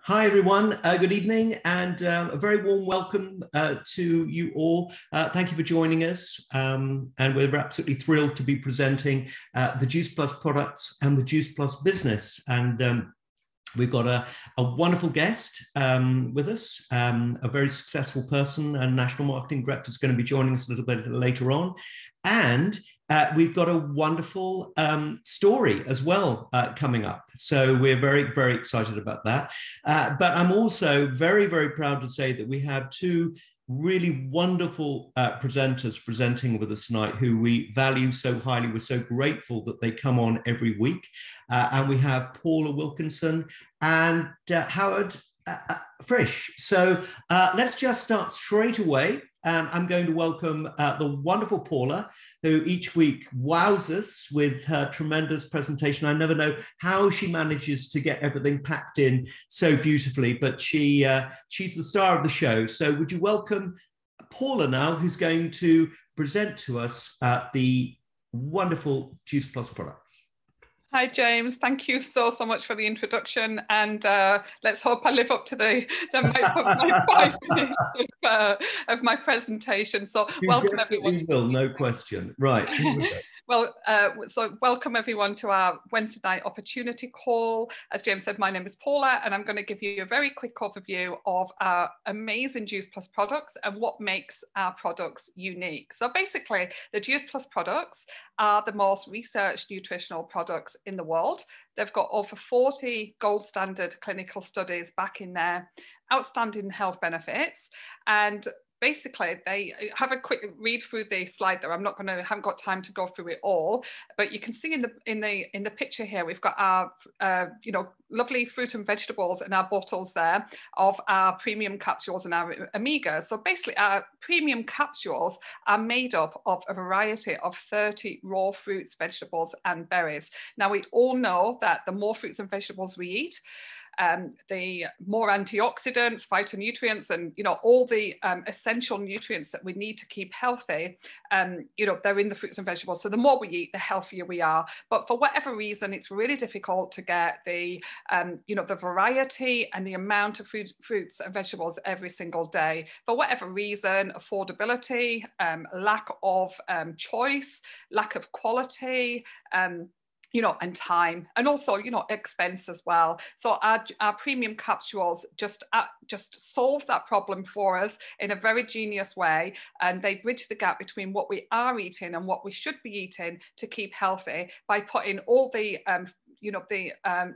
Hi, everyone. Good evening, and a very warm welcome to you all. Thank you for joining us. And we're absolutely thrilled to be presenting the Juice Plus products and the Juice Plus business. And we've got a wonderful guest with us, a very successful person, and national marketing director is going to be joining us a little bit later on. And we've got a wonderful story as well coming up. So we're very, very excited about that. But I'm also very, very proud to say that we have two really wonderful presenters presenting with us tonight who we value so highly. We're so grateful that they come on every week. And we have Paula Wilkinson and Howard Frisch. So let's just start straight away. And I'm going to welcome the wonderful Paula, who each week wows us with her tremendous presentation. I never know how she manages to get everything packed in so beautifully, but she's the star of the show. So would you welcome Paula now, who's going to present to us the wonderful Juice Plus products. Hi, James. Thank you so much for the introduction. And let's hope I live up to my 5 minutes of my presentation. So welcome everyone. You will, no question. Right. Here we go. Well, so welcome everyone to our Wednesday night opportunity call. As James said, my name is Paula, and I'm going to give you a very quick overview of our amazing Juice Plus products and what makes our products unique. So basically, the Juice Plus products are the most researched nutritional products in the world. They've got over 40 gold standard clinical studies backing their outstanding health benefits. And basically, they have a quick read through the slide there. Haven't got time to go through it all, but you can see in the picture here, we've got our lovely fruit and vegetables in our bottles there of our premium capsules and our Omega. So basically, our premium capsules are made up of a variety of 30 raw fruits, vegetables, and berries. Now, we all know that the more fruits and vegetables we eat, the more antioxidants, phytonutrients, and all the essential nutrients that we need to keep healthy, they're in the fruits and vegetables. So the more we eat, the healthier we are. But for whatever reason, it's really difficult to get the the variety and the amount of fruits and vegetables every single day. For whatever reason, affordability, lack of choice, lack of quality, and time, and also, expense as well. So our premium capsules just solve that problem for us in a very genius way, and they bridge the gap between what we are eating and what we should be eating to keep healthy by putting all the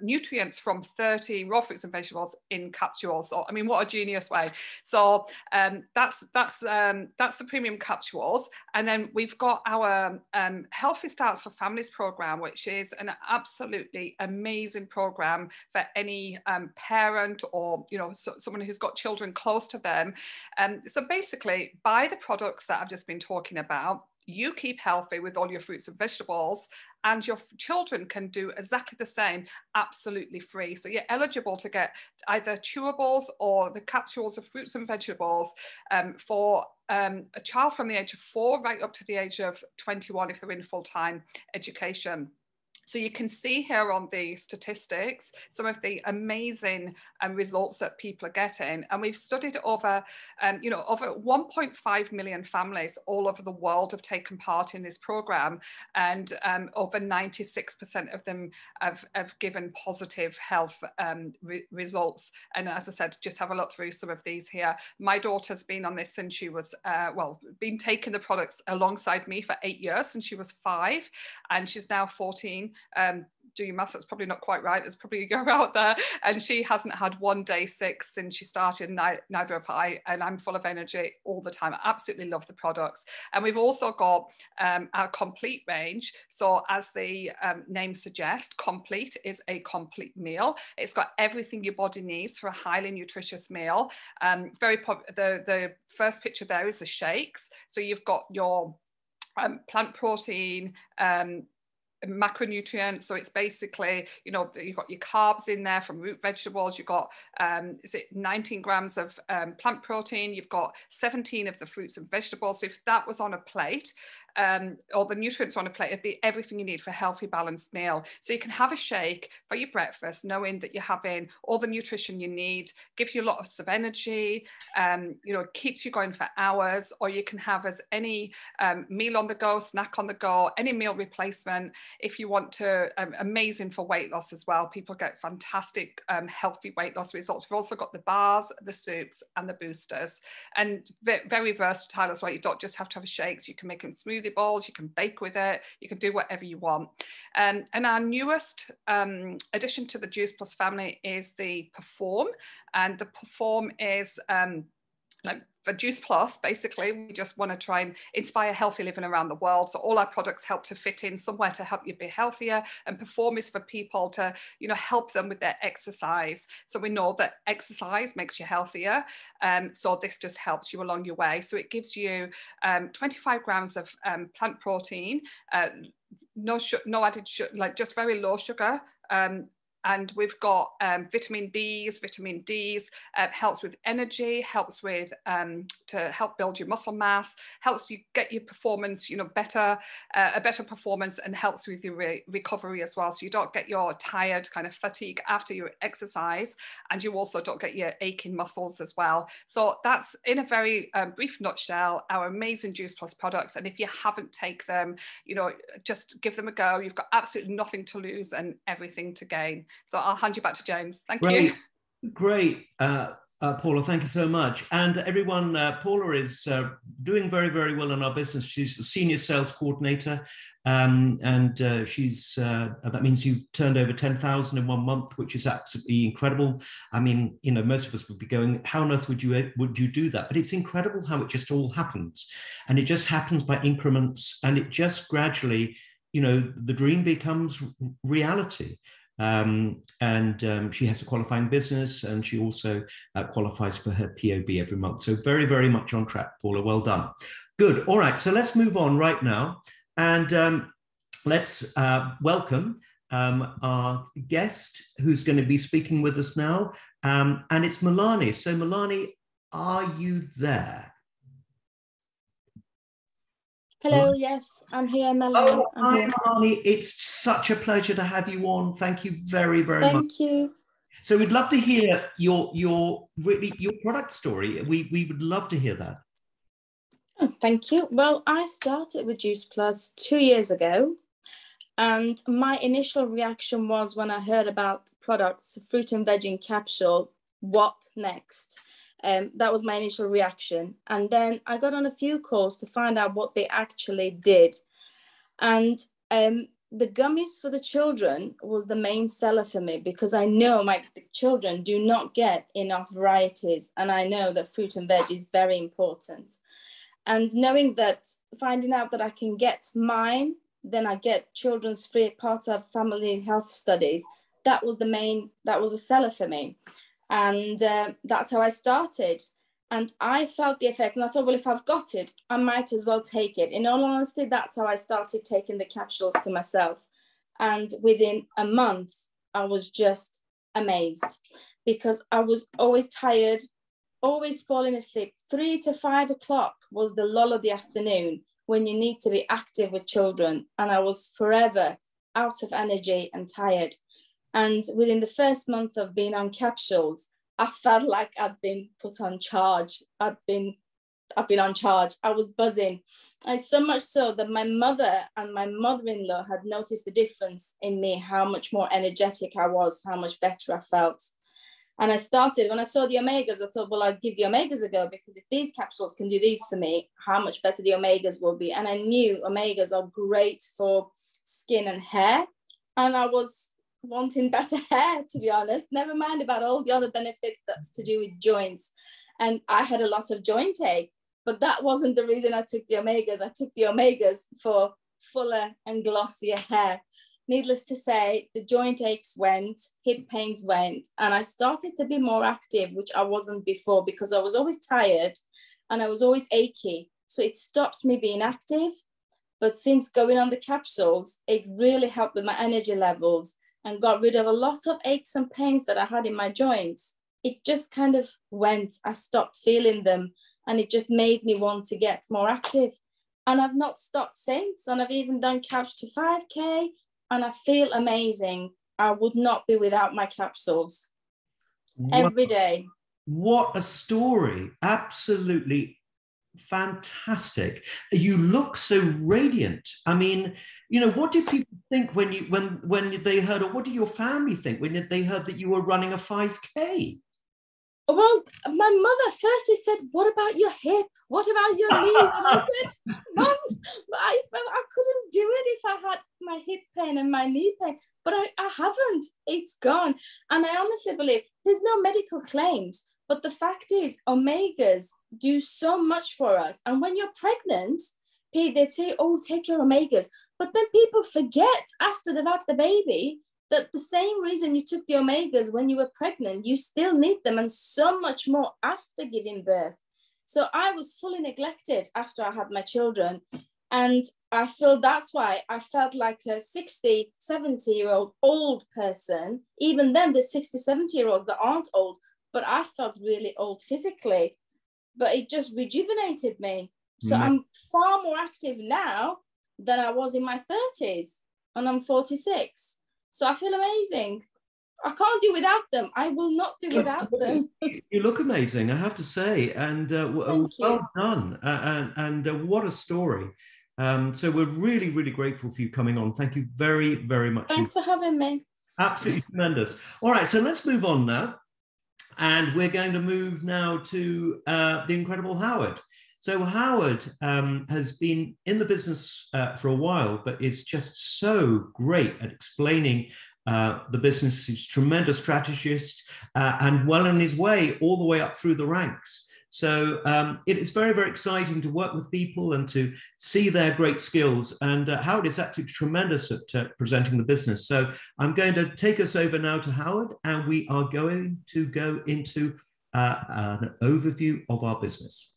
nutrients from 30 raw fruits and vegetables in capsules. So, I mean, what a genius way. So that's the premium capsules. And then we've got our Healthy Starts for Families program, which is an absolutely amazing program for any parent or, someone who's got children close to them. So basically, buy the products that I've just been talking about. You keep healthy with all your fruits and vegetables, and your children can do exactly the same, absolutely free. So you're eligible to get either chewables or the capsules of fruits and vegetables for a child from the age of 4 right up to the age of 21 if they're in full-time education. So you can see here on the statistics some of the amazing results that people are getting. And we've studied over 1.5 million families all over the world have taken part in this program. And over 96% of them have given positive health results. And as I said, just have a look through some of these here. My daughter's been on this since she was, been taking the products alongside me for 8 years since she was 5, and she's now 14. Do your math, that's probably not quite right. There's probably a girl out there, and she hasn't had one day sick since she started. Neither have I, and I'm full of energy all the time. I absolutely love the products. And we've also got our complete range. So as the name suggests, complete is a complete meal. It's got everything your body needs for a highly nutritious meal. The first picture there is the shakes. So you've got your plant protein, macronutrients. So it's basically, you've got your carbs in there from root vegetables. You've got 19 grams of plant protein. You've got 17 of the fruits and vegetables. So if that was on a plate, all the nutrients on a plate. It'd be everything you need for a healthy, balanced meal. So you can have a shake for your breakfast, knowing that you're having all the nutrition you need, gives you lots of energy, you know, keeps you going for hours. Or you can have as any meal on the go, snack on the go, any meal replacement. If you want to, amazing for weight loss as well. People get fantastic healthy weight loss results. We've also got the bars, the soups, and the boosters, and very versatile as well. You don't just have to have shakes. You can make them smoothie bowls. You can bake with it. You can do whatever you want. And our newest addition to the Juice Plus family is the Perform, and the Perform is like for Juice Plus, basically, we just want to try and inspire healthy living around the world. So all our products help to fit in somewhere to help you be healthier, and Perform is for people to, you know, help them with their exercise. So we know that exercise makes you healthier. So this just helps you along your way. So it gives you 25 grams of plant protein, no added sugar, like just very low sugar. And we've got vitamin Ds, helps with energy, helps with to help build your muscle mass, helps you get your performance, you know, a better performance, and helps with your recovery as well. So you don't get your tired kind of fatigue after your exercise, and you also don't get your aching muscles as well. So that's, in a very brief nutshell, our amazing Juice Plus products. And if you haven't taken them, you know, just give them a go. You've got absolutely nothing to lose and everything to gain. So I'll hand you back to James. Thank you. Great. Paula, thank you so much. And everyone, Paula is doing very, very well in our business. She's the senior sales coordinator, and she's that means you've turned over 10,000 in 1 month, which is absolutely incredible. I mean, you know, most of us would be going, how on earth would you do that? But it's incredible how it just all happens, and it just happens by increments, and it just gradually, you know, the dream becomes reality. She has a qualifying business, and she also qualifies for her POB every month. So very, very much on track, Paula. Well done. Good. All right. So let's move on right now, and let's welcome our guest who's going to be speaking with us now, and it's Melani. So Melani, are you there? Hello, yes, I'm here, Melani. Oh, hi, Melani. It's such a pleasure to have you on. Thank you very, very much. Thank you. So we'd love to hear your product story. We would love to hear that. Oh, thank you. Well, I started with Juice Plus 2 years ago, and my initial reaction was, when I heard about products, fruit and veg in capsule, what next? That was my initial reaction. And then I got on a few calls to find out what they actually did. And the gummies for the children was the main seller for me, because I know the children do not get enough varieties. And I know that fruit and veg is very important. And knowing that, finding out that I can get mine, then I get children's free part of family health studies, that was a seller for me. And that's how I started. And I felt the effect, and I thought, well, if I've got it, I might as well take it. In all honesty, that's how I started taking the capsules for myself. And within a month, I was just amazed, because I was always tired, always falling asleep. 3 to 5 o'clock was the lull of the afternoon, when you need to be active with children. And I was forever out of energy and tired. And within the first month of being on capsules, I felt like I'd been put on charge. I've been on charge. I was buzzing. And so much so that my mother and my mother-in-law had noticed the difference in me, how much more energetic I was, how much better I felt. And I started, when I saw the omegas, I thought, well, I'll give the omegas a go, because if these capsules can do these for me, how much better the omegas will be. And I knew omegas are great for skin and hair. And I was wanting better hair, to be honest, never mind about all the other benefits that's to do with joints. And I had a lot of joint ache, but that wasn't the reason I took the omegas. I took the omegas for fuller and glossier hair. Needless to say, the joint aches went, hip pains went, and I started to be more active, which I wasn't before, because I was always tired and I was always achy. So it stopped me being active. But since going on the capsules, it really helped with my energy levels and got rid of a lot of aches and pains that I had in my joints. It just kind of went. I stopped feeling them, and it just made me want to get more active. And I've not stopped since. And I've even done couch to 5K, and I feel amazing. I would not be without my capsules every day. What a story. Absolutely fantastic. You look so radiant. I mean, you know, what do people think when they heard, or what did your family think when they heard that you were running a 5K? Well, my mother firstly said, what about your hip? What about your knees? And I said, Mom, I couldn't do it if I had my hip pain and my knee pain, but I haven't. It's gone. And I honestly believe there's no medical claims, but the fact is omegas do so much for us. And when you're pregnant, they'd say, oh, take your omegas. But then people forget after they've had the baby that the same reason you took the omegas when you were pregnant, you still need them, and so much more after giving birth. So I was fully neglected after I had my children. And I feel that's why I felt like a 60, 70-year-old old person. Even then, there's 60, 70-year-olds that aren't old, but I felt really old physically. But it just rejuvenated me. So I'm far more active now than I was in my 30s, and I'm 46. So I feel amazing. I can't do without them. I will not do without them. You look amazing, I have to say, and well done. And what a story. So we're really, really grateful for you coming on. Thank you very, very much. Thanks for having me. Absolutely tremendous. All right, so let's move on now. And we're going to move now to the incredible Howard. So Howard has been in the business for a while, but is just so great at explaining the business. He's a tremendous strategist and well on his way all the way up through the ranks. So it is very, very exciting to work with people and to see their great skills. And Howard is absolutely tremendous at presenting the business. So I'm going to take us over now to Howard, and we are going to go into an overview of our business.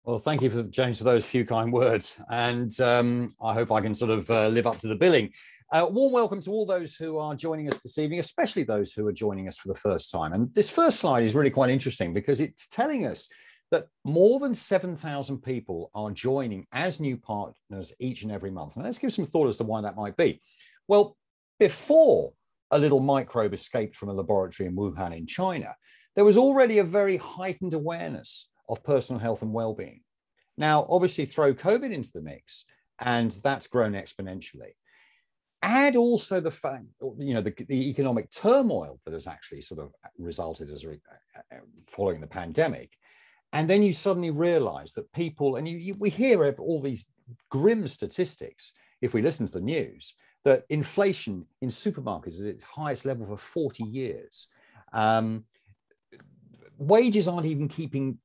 Well, thank you, James, for those few kind words. And I hope I can sort of live up to the billing. Warm welcome to all those who are joining us this evening, especially those who are joining us for the first time. And this first slide is really quite interesting because it's telling us that more than 7,000 people are joining as new partners each and every month. Now, let's give some thought as to why that might be. Well, before a little microbe escaped from a laboratory in Wuhan in China, there was already a very heightened awareness of personal health and well-being. Now, obviously, throw COVID into the mix, and that's grown exponentially. Add also the fact, you know, the economic turmoil that has actually sort of resulted as following the pandemic. And then you suddenly realize that people, and we hear all these grim statistics, if we listen to the news, that inflation in supermarkets is at its highest level for 40 years. Wages aren't even keeping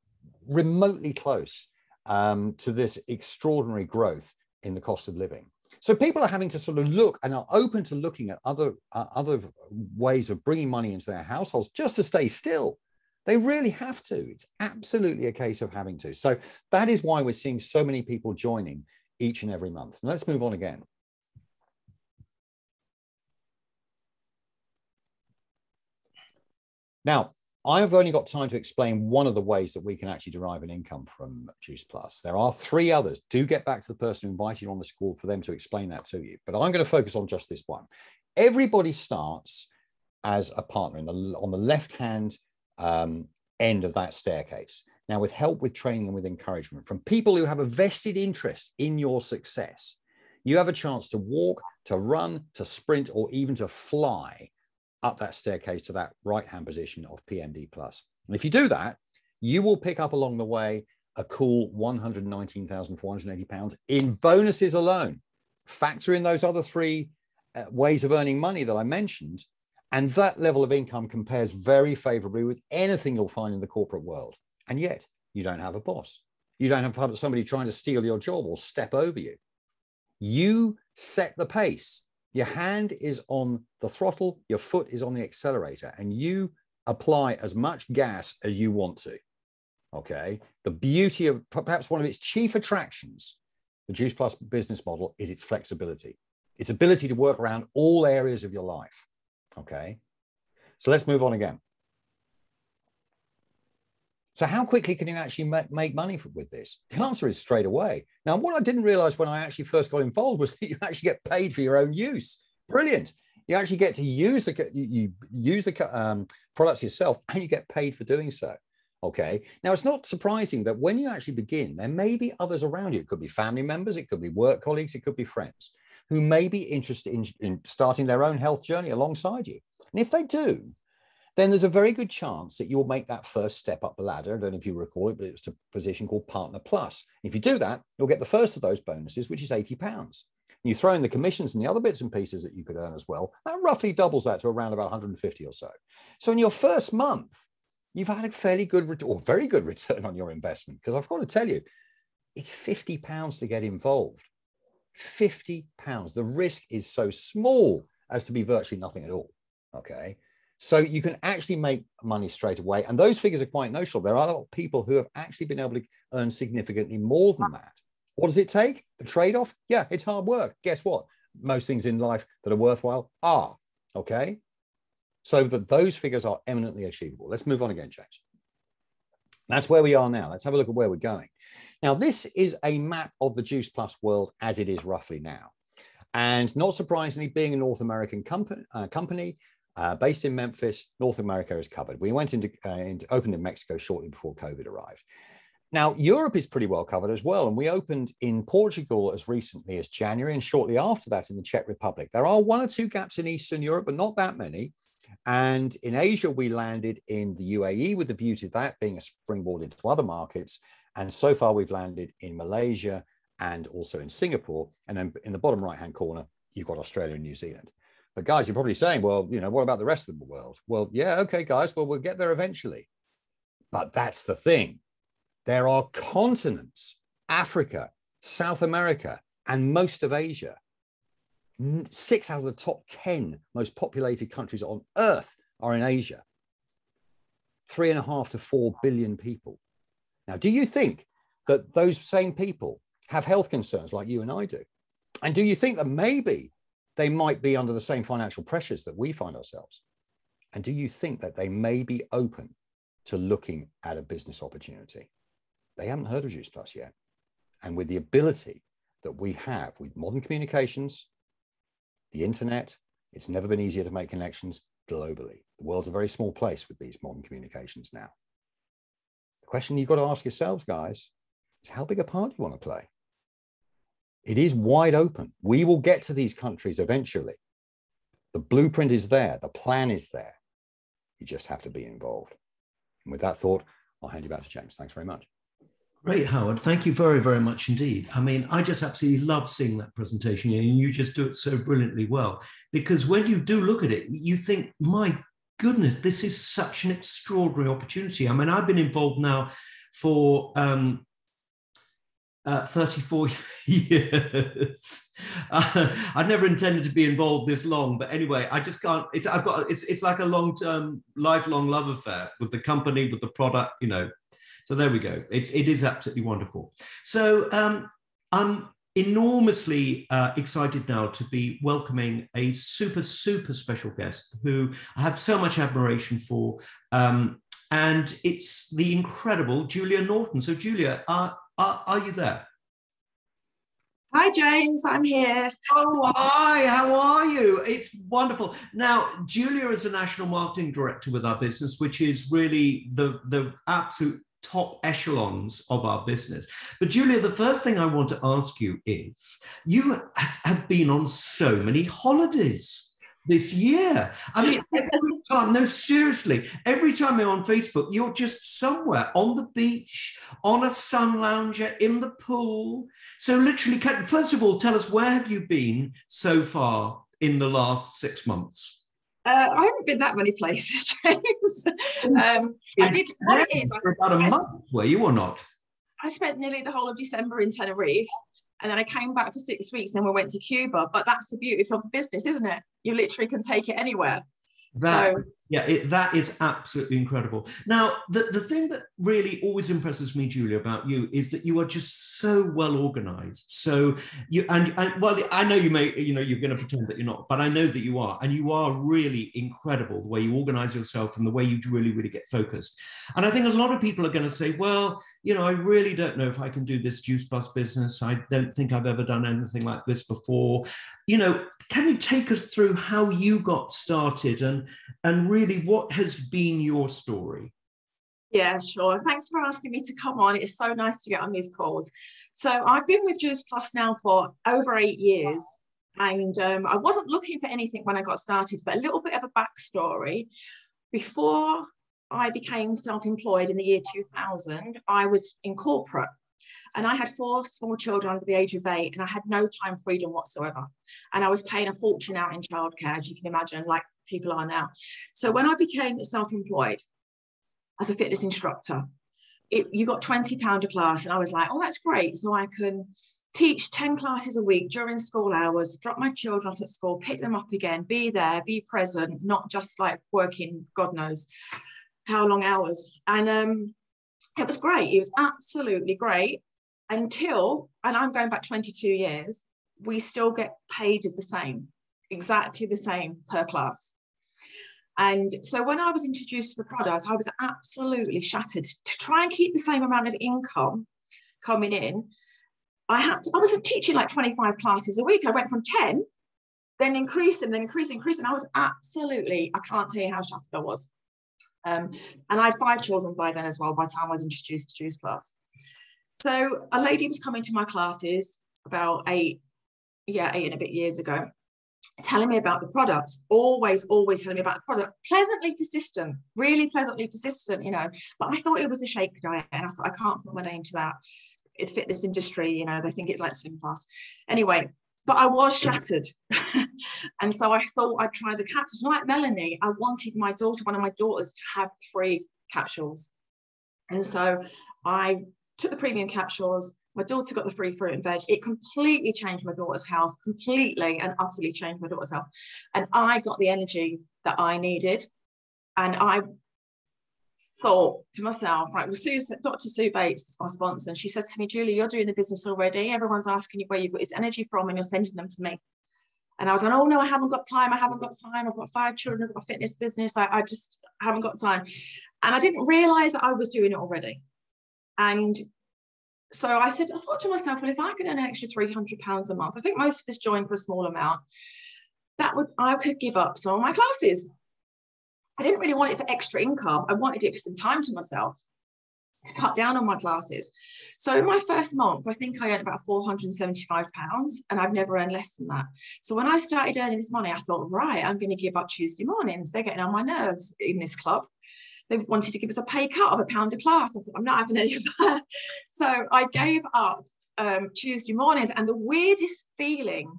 remotely close to this extraordinary growth in the cost of living. So people are having to sort of look and are open to looking at other ways of bringing money into their households just to stay still. They really have to. It's absolutely a case of having to. So that is why we're seeing so many people joining each and every month. And let's move on again. Now, I've only got time to explain one of the ways that we can actually derive an income from Juice Plus. There are three others. Do get back to the person who invited you on the call for them to explain that to you. But I'm going to focus on just this one. Everybody starts as a partner on the left-hand end of that staircase. Now, with help, with training, and with encouragement from people who have a vested interest in your success, you have a chance to walk, to run, to sprint, or even to fly up that staircase to that right-hand position of PMD Plus. And if you do that, you will pick up along the way a cool £119,480 in bonuses alone. Factor in those other three ways of earning money that I mentioned, and that level of income compares very favorably with anything you'll find in the corporate world. And yet you don't have a boss. You don't have somebody trying to steal your job or step over you. You set the pace. Your hand is on the throttle, your foot is on the accelerator, and you apply as much gas as you want to. Okay. The beauty of perhaps one of its chief attractions, the Juice Plus business model, is its flexibility, its ability to work around all areas of your life. Okay. So let's move on again. So how quickly can you actually make money with this? The answer is straight away. Now, what I didn't realize when I actually first got involved was that you actually get paid for your own use. Brilliant. You actually get to use the products yourself, and you get paid for doing so. Okay. Now, it's not surprising that when you actually begin, there may be others around you. It could be family members, it could be work colleagues, it could be friends who may be interested in starting their own health journey alongside you. And if they do, then there's a very good chance that you'll make that first step up the ladder. I don't know if you recall it, but it's a position called Partner Plus. If you do that, you'll get the first of those bonuses, which is £80. You throw in the commissions and the other bits and pieces that you could earn as well. That roughly doubles that to around about 150 or so. So in your first month, you've had a fairly good or very good return on your investment, because I've got to tell you, it's £50 to get involved. £50. The risk is so small as to be virtually nothing at all. Okay. So you can actually make money straight away. And those figures are quite notional. There are people who have actually been able to earn significantly more than that. What does it take? The trade-off? Yeah, it's hard work. Guess what? Most things in life that are worthwhile are. Okay. So that those figures are eminently achievable. Let's move on again, James. That's where we are now. Let's have a look at where we're going. Now, this is a map of the Juice Plus world as it is roughly now. And not surprisingly, being a North American company based in Memphis, North America is covered. We went opened in Mexico shortly before COVID arrived. Now, Europe is pretty well covered as well. And we opened in Portugal as recently as January, and shortly after that in the Czech Republic. There are 1 or 2 gaps in Eastern Europe, but not that many. And in Asia, we landed in the UAE with the beauty of that being a springboard into other markets. And so far, we've landed in Malaysia and also in Singapore. And then in the bottom right-hand corner, you've got Australia and New Zealand. But guys, you're probably saying, well, you know, what about the rest of the world? Well, yeah, okay, guys, well, we'll get there eventually. But that's the thing. There are continents, Africa, South America, and most of Asia. 6 out of the top 10 most populated countries on Earth are in Asia. 3.5 to 4 billion people. Now, do you think that those same people have health concerns like you and I do? And do you think that maybe they might be under the same financial pressures that we find ourselves? And do you think that they may be open to looking at a business opportunity? They haven't heard of Juice Plus yet. And with the ability that we have with modern communications, the internet, it's never been easier to make connections globally. The world's a very small place with these modern communications now. The question you've got to ask yourselves, guys, is how big a part do you want to play? It is wide open. We will get to these countries eventually. The blueprint is there. The plan is there. You just have to be involved. And with that thought, I'll hand you back to James. Thanks very much. Great, Howard. Thank you very, very much indeed. I mean, I just absolutely love seeing that presentation, and you just do it so brilliantly well. Because when you do look at it, you think, my goodness, this is such an extraordinary opportunity. I mean, I've been involved now for 34 years. I'd never intended to be involved this long, but anyway, I just can't. It's like a long-term, lifelong love affair with the company, with the product, you know. So there we go. It is absolutely wonderful. So I'm enormously excited now to be welcoming a super, super special guest who I have so much admiration for. And it's the incredible Julia Norton. So Julia, are you there? Hi, James, I'm here. Oh, hi, how are you? It's wonderful. Now, Julia is a national marketing director with our business, which is really the absolute top echelons of our business. But Julia, the first thing I want to ask you is, you have been on so many holidays this year. I mean, every time, no, seriously, every time you're on Facebook, you're just somewhere on the beach, on a sun lounger, in the pool. So literally, first of all, tell us, where have you been so far in the last 6 months? I haven't been that many places, James. I did. What it is, for about a month, were you or not? I spent nearly the whole of December in Tenerife, and then I came back for 6 weeks, and we went to Cuba. But that's the beauty of the business, isn't it? You literally can take it anywhere. That's Yeah, that is absolutely incredible. Now, the thing that really always impresses me, Julia, about you is that you are just so well organized. So you and well, I know you may, you're going to pretend that you're not, but I know that you are, and you are really incredible the way you organize yourself and the way you really, really get focused. And I think a lot of people are going to say, well, I really don't know if I can do this Juice Plus business. I don't think I've ever done anything like this before. Can you take us through how you got started and really what has been your story? Yeah, sure. Thanks for asking me to come on. It's so nice to get on these calls. So I've been with Juice Plus now for over 8 years. And I wasn't looking for anything when I got started, but a little bit of a backstory. Before I became self-employed in the year 2000, I was in corporate. And I had 4 small children under the age of 8, and I had no time freedom whatsoever. And I was paying a fortune out in childcare, as you can imagine, like people are now. So when I became self-employed as a fitness instructor, you got £20 a class. And I was like, oh, that's great. So I can teach 10 classes a week during school hours, drop my children off at school, pick them up again, be there, be present, not just like working, God knows how long hours. And it was great. It was absolutely great. Until, and I'm going back 22 years, we still get paid the same, exactly the same per class. And so when I was introduced to the products, I was absolutely shattered. To try and keep the same amount of income coming in, I was teaching like 25 classes a week. I went from 10, then increasing. I was absolutely, I can't tell you how shattered I was. And I had 5 children by then as well, by the time I was introduced to Juice Plus. So a lady was coming to my classes about 8 and a bit years ago, telling me about the products, always telling me about the product, pleasantly persistent, really pleasantly persistent, but I thought it was a shake diet, and I thought, I can't put my name to that. In fitness industry, they think it's like Slim Fast. Anyway, but I was shattered. And so I thought I'd try the capsules. Like Melani, I wanted one of my daughters to have free capsules. And so I took the premium capsules. My daughter got the free fruit and veg. It completely changed my daughter's health, completely and utterly changed my daughter's health. And I got the energy that I needed. And I thought to myself, right, well, Dr. Sue Bates, my sponsor, and she said to me, Julie, you're doing the business already. Everyone's asking you where you got this energy from, and you're sending them to me. And I was like, oh no, I haven't got time. I've got 5 children. I've got a fitness business. I just haven't got time. And I didn't realize that I was doing it already. And so I thought to myself, well, if I could earn an extra £300 a month, I think most of us join for a small amount, I could give up some of my classes. I didn't really want it for extra income. I wanted it for some time to myself, to cut down on my classes. So in my first month, I think I earned about £475, and I've never earned less than that. So when I started earning this money, I thought, right, I'm going to give up Tuesday mornings. They're getting on my nerves in this club. They wanted to give us a pay cut of £1 a class. I thought, I'm not having any of that. So I gave up Tuesday mornings, and the weirdest feeling,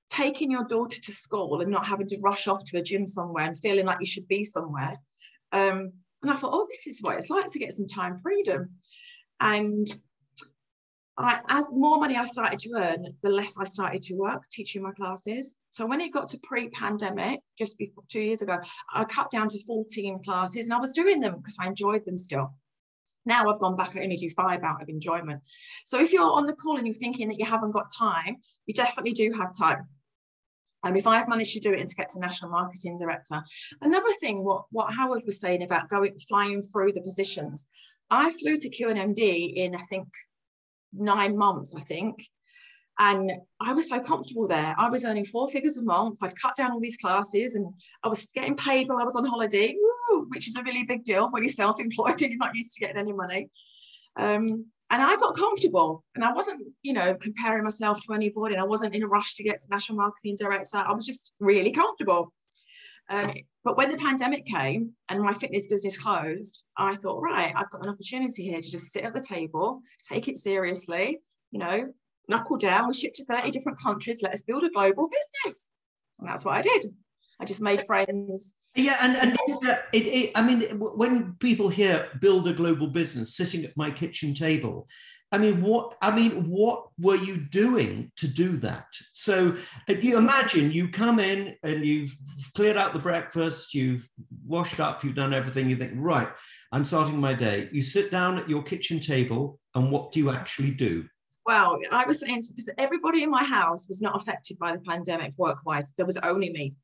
taking your daughter to school and not having to rush off to a gym somewhere and feeling like you should be somewhere. And I thought, oh, this is what it's like to get some time freedom. And as more money I started to earn, the less I started to work teaching my classes. So when it got to pre-pandemic, just before 2 years ago, I cut down to 14 classes, and I was doing them because I enjoyed them still. Now I've gone back, I only do 5 out of enjoyment. So if you're on the call and you're thinking that you haven't got time, you definitely do have time. And if I've managed to do it and to get to National Marketing Director. Another thing, what Howard was saying about flying through the positions, I flew to QNMD in, I think, 9 months, I think. And I was so comfortable there. I was earning 4 figures a month. I'd cut down all these classes, and I was getting paid while I was on holiday, which is a really big deal when you're self-employed and you're not used to getting any money. And I got comfortable, and I wasn't, comparing myself to anybody. I wasn't in a rush to get to National Marketing Director. I was just really comfortable. But when the pandemic came and my fitness business closed, I thought, right, I've got an opportunity here to just sit at the table, take it seriously, knuckle down. We ship to 30 different countries. Let us build a global business. And that's what I did. I just made friends. Yeah, I mean, when people hear build a global business, sitting at my kitchen table, what were you doing to do that? So if you imagine you come in and you've cleared out the breakfast, you've washed up, you've done everything, you think, right, I'm starting my day. You sit down at your kitchen table, and what do you actually do? Well, I was saying, because everybody in my house was not affected by the pandemic work-wise. There was only me.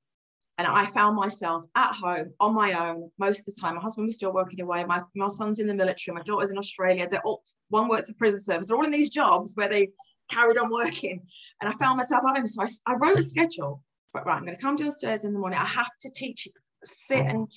And I found myself at home on my own most of the time. My husband was still working away. My son's in the military. My daughter's in Australia. They're all, one works at prison service. They're all in these jobs where they carried on working. And I found myself at home. So I wrote a schedule. Right, I'm going to come downstairs in the morning. I have to teach it, sit and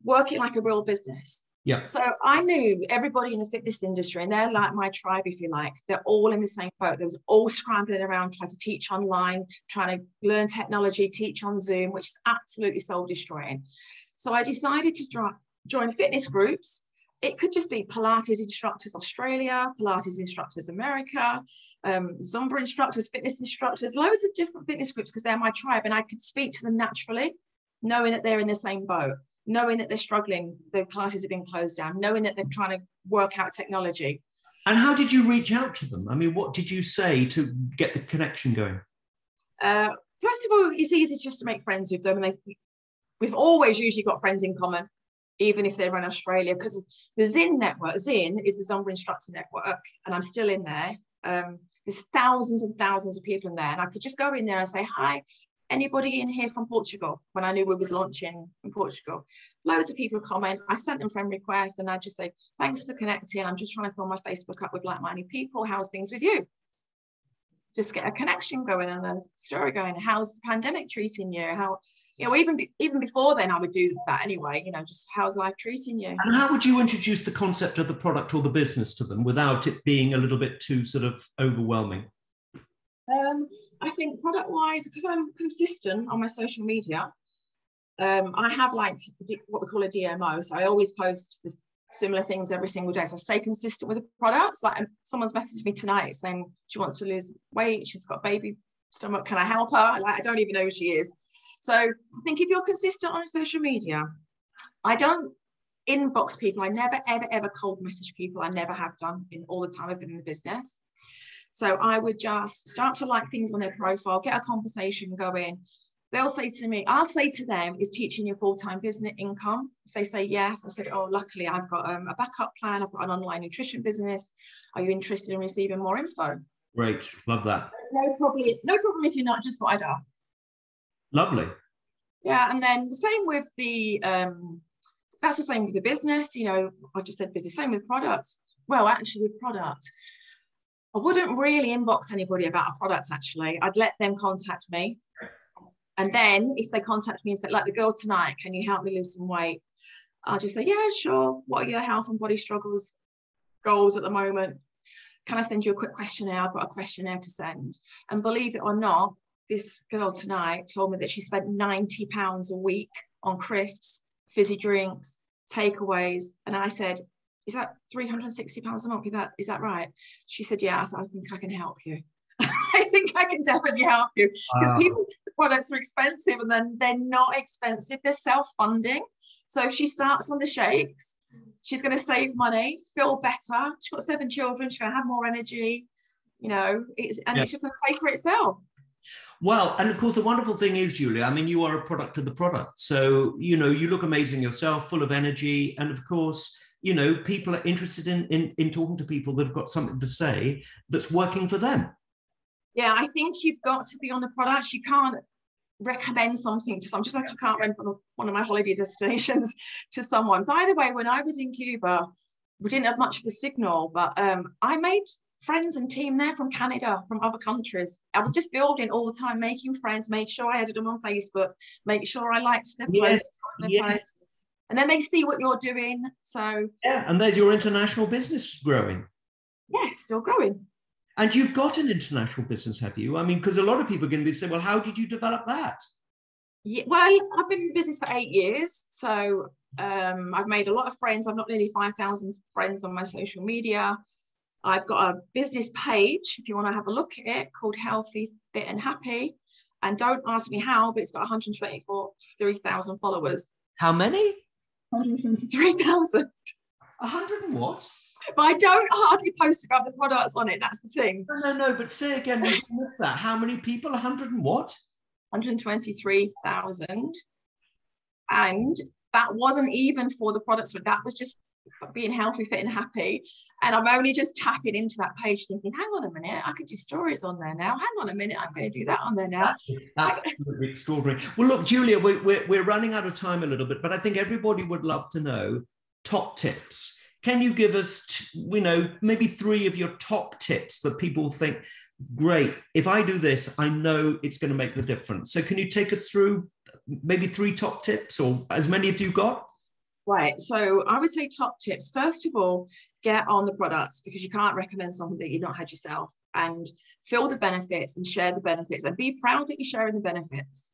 work it like a real business. Yeah. So I knew everybody in the fitness industry, and they're like my tribe, if you like. They're all in the same boat. They was all scrambling around trying to teach online, trying to learn technology, teach on Zoom, which is absolutely soul destroying. So I decided to join fitness groups. It could just be Pilates instructors Australia, Pilates instructors America, Zumba instructors, fitness instructors, loads of different fitness groups, because they're my tribe, and I could speak to them naturally, knowing that they're in the same boat, knowing that they're struggling, the classes have been closed down, knowing that they're trying to work out technology. And how did you reach out to them? I mean, what did you say to get the connection going? First of all, it's easy just to make friends with them. And we've always usually got friends in common, even if they're in Australia, because the Zin network, Zin is the Zumba instructor network, and I'm still in there. There's thousands and thousands of people in there, and I could just go in there and say, hi, anybody in here from Portugal? When I knew we was launching in Portugal, loads of people comment. I sent them friend requests, and I just say, thanks for connecting. I'm just trying to fill my Facebook up with like-minded people. How's things with you? Just get a connection going and a story going. How's the pandemic treating you? How, you know, even before then, I would do that anyway. You know, just how's life treating you? And how would you introduce the concept of the product or the business to them without it being a little bit too sort of overwhelming? I think product-wise, because I'm consistent on my social media, I have like what we call a DMO. So I always post similar things every single day. So I stay consistent with the products. Like someone's messaged me tonight saying she wants to lose weight. She's got baby stomach. Can I help her? Like, I don't even know who she is. So I think if you're consistent on social media, I don't inbox people. I never, ever, ever cold message people. I never have done in all the time I've been in the business. So I would just start to like things on their profile, get a conversation going. They'll say to me, I'll say to them, is teaching your full-time business income? If they say yes, I said, oh, luckily I've got a backup plan. I've got an online nutrition business. Are you interested in receiving more info? Great, love that. No problem if you're not, just what I'd ask. Lovely. Yeah, and then the same with the, that's the same with the business. You know, I just said business, same with product. Well, actually with product, I wouldn't really inbox anybody about a product, actually. I'd let them contact me. And then if they contact me and say, like the girl tonight, can you help me lose some weight? I'll just say, yeah, sure. What are your health and body struggles, goals at the moment? Can I send you a quick questionnaire? I've got a questionnaire to send. And believe it or not, this girl tonight told me that she spent £90 a week on crisps, fizzy drinks, takeaways. And I said, is that £360 a month? Is that right? She said, yeah. I think I can help you. I think I can definitely help you, because people, the products are expensive, and then they're not expensive. They're self-funding. So if she starts on the shakes, she's going to save money, feel better. She's got 7 children. She's going to have more energy. You know, it's just going to pay for itself. Well, and of course, the wonderful thing is, Julia, I mean, you are a product of the product. So, you know, you look amazing yourself, full of energy. And of course, you know, people are interested in talking to people that have got something to say that's working for them. Yeah, I think you've got to be on the products. You can't recommend something to someone, just like I can't recommend one of my holiday destinations to someone. By the way, when I was in Cuba, we didn't have much of a signal, but I made friends and team there from Canada, from other countries. I was just building all the time, making friends, made sure I added them on Facebook, make sure I liked their posts. Posts. And then they see what you're doing. So yeah, and there's your international business growing. Yeah, still growing. And you've got an international business, have you? I mean, because a lot of people are going to be saying, well, how did you develop that? Yeah, well, I've been in business for 8 years. So I've made a lot of friends. I've got nearly 5,000 friends on my social media. I've got a business page, if you want to have a look at it, called Healthy, Fit and Happy. And don't ask me how, but it's got 123,000 followers. How many? 123,000. 100 and what? But I don't hardly post about the products on it. That's the thing. No. But say again, we missed that. How many people? 100 and what? 123,000. And that wasn't even for the products, that was just being healthy, fit and happy. And I'm only just tapping into that page thinking, hang on a minute, I could do stories on there now. Hang on a minute, I'm going to do that on there now. Absolutely extraordinary. Well, look, Julia, we're running out of time a little bit, but I think everybody would love to know top tips. Can you give us, maybe 3 of your top tips that people think, great, if I do this, I know it's going to make the difference. So can you take us through maybe 3 top tips, or as many as you've got? Right, so I would say top tips. First of all, get on the products, because you can't recommend something that you've not had yourself, and feel the benefits and share the benefits, and be proud that you're sharing the benefits.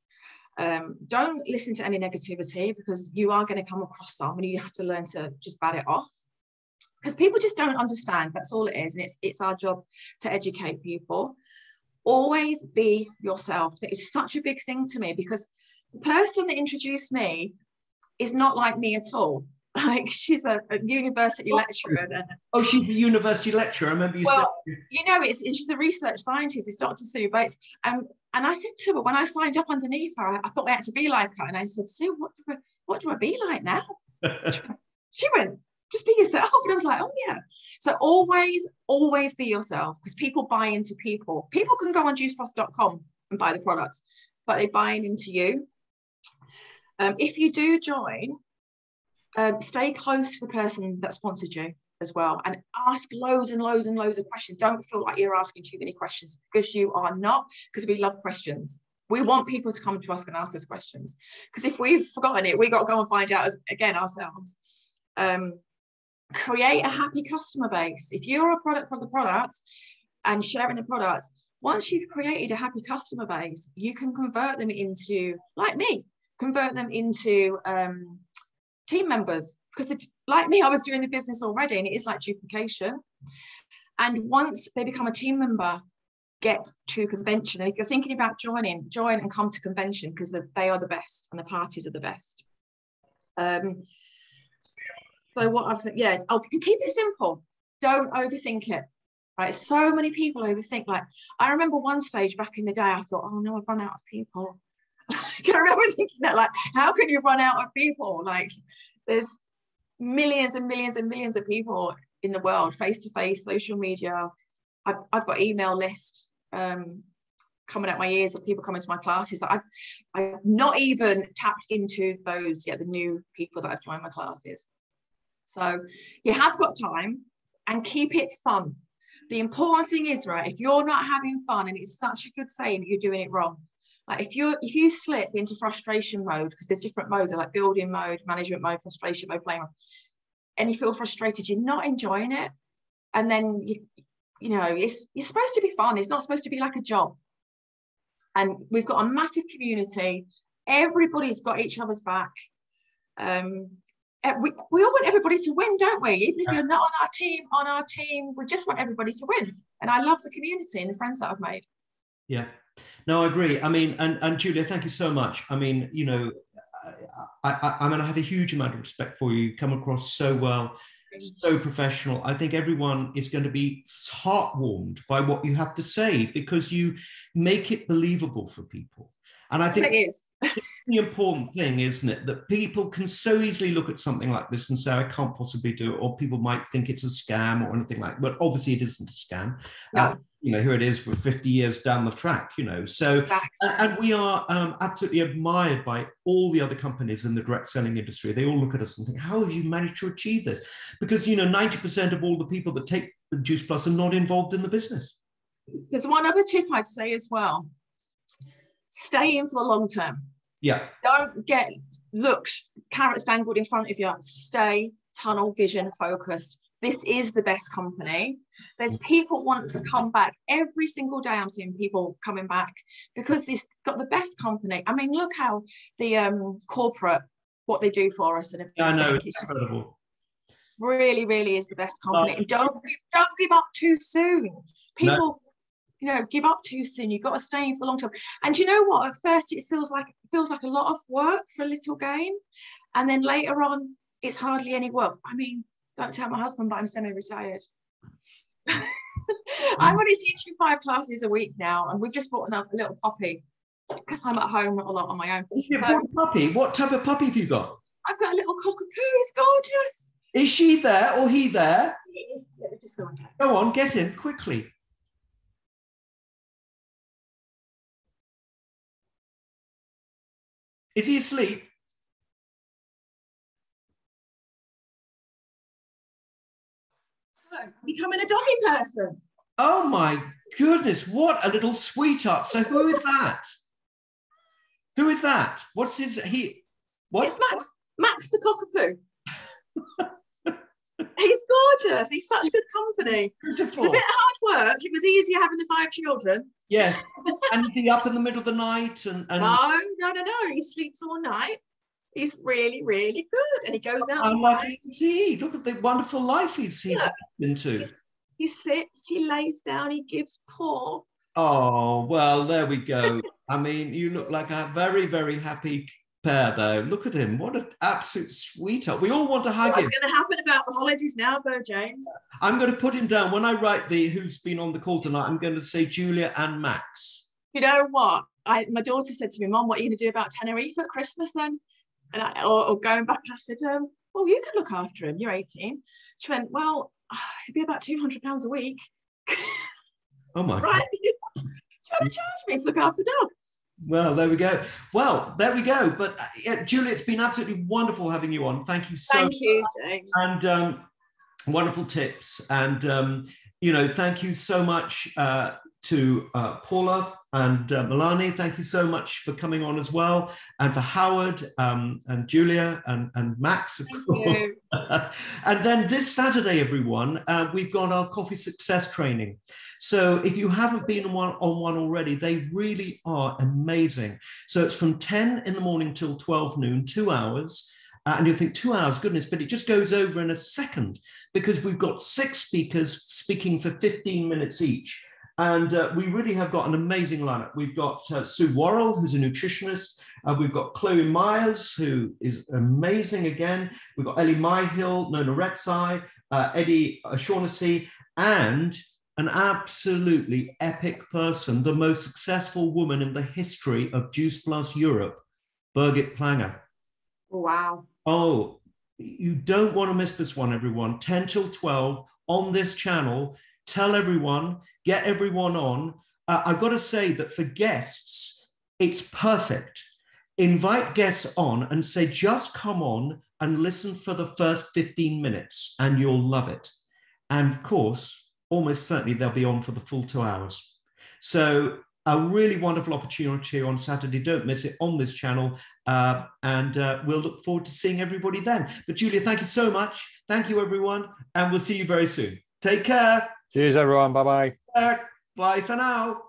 Don't listen to any negativity, because you are going to come across some and you have to learn to just bat it off, because people just don't understand. That's all it is. And it's our job to educate people. Always be yourself. That is such a big thing to me, because the person that introduced me is not like me at all. Like, she's a university lecturer. Oh, she's a university lecturer. I remember you saying. She's a research scientist. It's Dr. Sue Bates. And I said to her, when I signed up underneath her, I thought I had to be like her. And I said, Sue, what do I be like now? She went, just be yourself. And I was like, oh yeah. So always be yourself, because people buy into people. People can go on juiceplus.com and buy the products, but they're buying into you. If you do join, stay close to the person that sponsored you as well, and ask loads and loads and loads of questions. Don't feel like you're asking too many questions, because you are not, because we love questions. We want people to come to us and ask us questions, because if we've forgotten it, we got to go and find out again ourselves. Create a happy customer base. If you're a product for the product and sharing the product, once you've created a happy customer base, you can convert them into, like me, convert them into team members, because like me, I was doing the business already, and it is like duplication. And once they become a team member, get to convention. And if you're thinking about join and come to convention, because they are the best and the parties are the best. So what I've keep it simple. Don't overthink it. Right? So many people overthink. Like, I remember one stage back in the day, I thought, oh no, I've run out of people. I remember thinking that, like, how can you run out of people? Like, there's millions and millions and millions of people in the world, face-to-face, social media. I've got email list coming out my ears of people coming to my classes. I've not even tapped into those yet, the new people that have joined my classes. So you have got time, and keep it fun. The important thing is, right, if you're not having fun, and it's such a good saying, you're doing it wrong. Like, if you slip into frustration mode, because there's different modes, like building mode, management mode, frustration mode, play mode, and you feel frustrated, you're not enjoying it. And then you're supposed to be fun. It's not supposed to be like a job. And we've got a massive community. Everybody's got each other's back. We all want everybody to win, don't we? Even if you're not on our team, we just want everybody to win. And I love the community and the friends that I've made. Yeah, no, I agree. I mean, and Julia, thank you so much. I mean, I have a huge amount of respect for you. You come across so well, so professional. I think everyone is going to be heartwarmed by what you have to say, because you make it believable for people. And I think it is. The important thing, isn't it, that people can so easily look at something like this and say, I can't possibly do it, or people might think it's a scam or anything like that. But obviously it isn't a scam. No. Here it is, we're 50 years down the track, so exactly. and we are absolutely admired by all the other companies in the direct selling industry. They all look at us and think, how have you managed to achieve this? Because 90% of all the people that take Juice Plus are not involved in the business. There's one other tip I'd say as well. Stay in for the long term. Yeah. Don't carrots dangled in front of you. Stay tunnel vision focused. This is the best company. There's people want to come back every single day. I'm seeing people coming back because this got the best company. I mean, look how the corporate, what they do for us, and everything. I know, it's incredible. Really, really is the best company. And don't give up too soon. People, give up too soon. You've got to stay in for the long term. And you know what? At first, it feels like a lot of work for a little gain, and then later on, it's hardly any work. I mean, don't tell my husband, but I'm semi-retired. I'm only teaching 5 classes a week now, and we've just bought a little puppy because I'm at home not a lot on my own. Puppy? What type of puppy have you got? I've got a cockapoo is gorgeous. Is she there or he there? Let me just go on. Go on, get in quickly. Is he asleep? I'm becoming a doggy person. Oh my goodness, what a little sweetheart. So who is that? Who is that? What's his, what? It's Max the cockapoo. He's gorgeous. He's such good company. It's a bit hard work. It was easier having the 5 children. Yes. And is he up in the middle of the night? And... No. He sleeps all night. He's really, really good. And he goes outside. I'm lucky to see. Look at the wonderful life he's into. He sits, he lays down, he gives paw. Oh, well, there we go. I mean, you look like a very, very happy pair, though. Look at him. What an absolute sweetheart. We all want to hug him. What's going to happen about the holidays now, though, James? I'm going to put him down. When I write who's been on the call tonight, I'm going to say Julia and Max. You know what? My daughter said to me, Mum, what are you going to do about Tenerife at Christmas then? And or going back, I said, well, you could look after him. You're 18. She went, well, it'd be about £200 a week. Oh, my right? God. Trying to charge me to look after the dog. Well, there we go. Well, there we go. But Julia, it's been absolutely wonderful having you on. Thank you so much. Thank you, James. And wonderful tips. And, thank you so much to Paula and Melani. Thank you so much for coming on as well. And for Howard and Julia and Max, of course. And then this Saturday, everyone, we've got our coffee success training. So if you haven't been on one already, they really are amazing. So it's from 10 in the morning till 12 noon, 2 hours. And you think 2 hours, goodness, but it just goes over in a second because we've got 6 speakers speaking for 15 minutes each. And we really have got an amazing lineup. We've got Sue Worrell, who's a nutritionist. We've got Chloe Myers, who is amazing again. We've got Ellie Myhill, Nona Rexai, Eddie Shaughnessy, and an absolutely epic person, the most successful woman in the history of Juice Plus Europe, Birgit Planger. Wow. Oh, you don't want to miss this one, everyone. 10 till 12 on this channel. Tell everyone, get everyone on. I've got to say that for guests, it's perfect. Invite guests on and say, just come on and listen for the first 15 minutes and you'll love it. And of course, almost certainly they'll be on for the full 2 hours. So a really wonderful opportunity on Saturday. Don't miss it on this channel. And we'll look forward to seeing everybody then. But Julia, thank you so much. Thank you, everyone. And we'll see you very soon. Take care. Cheers, everyone. Bye-bye. Bye for now.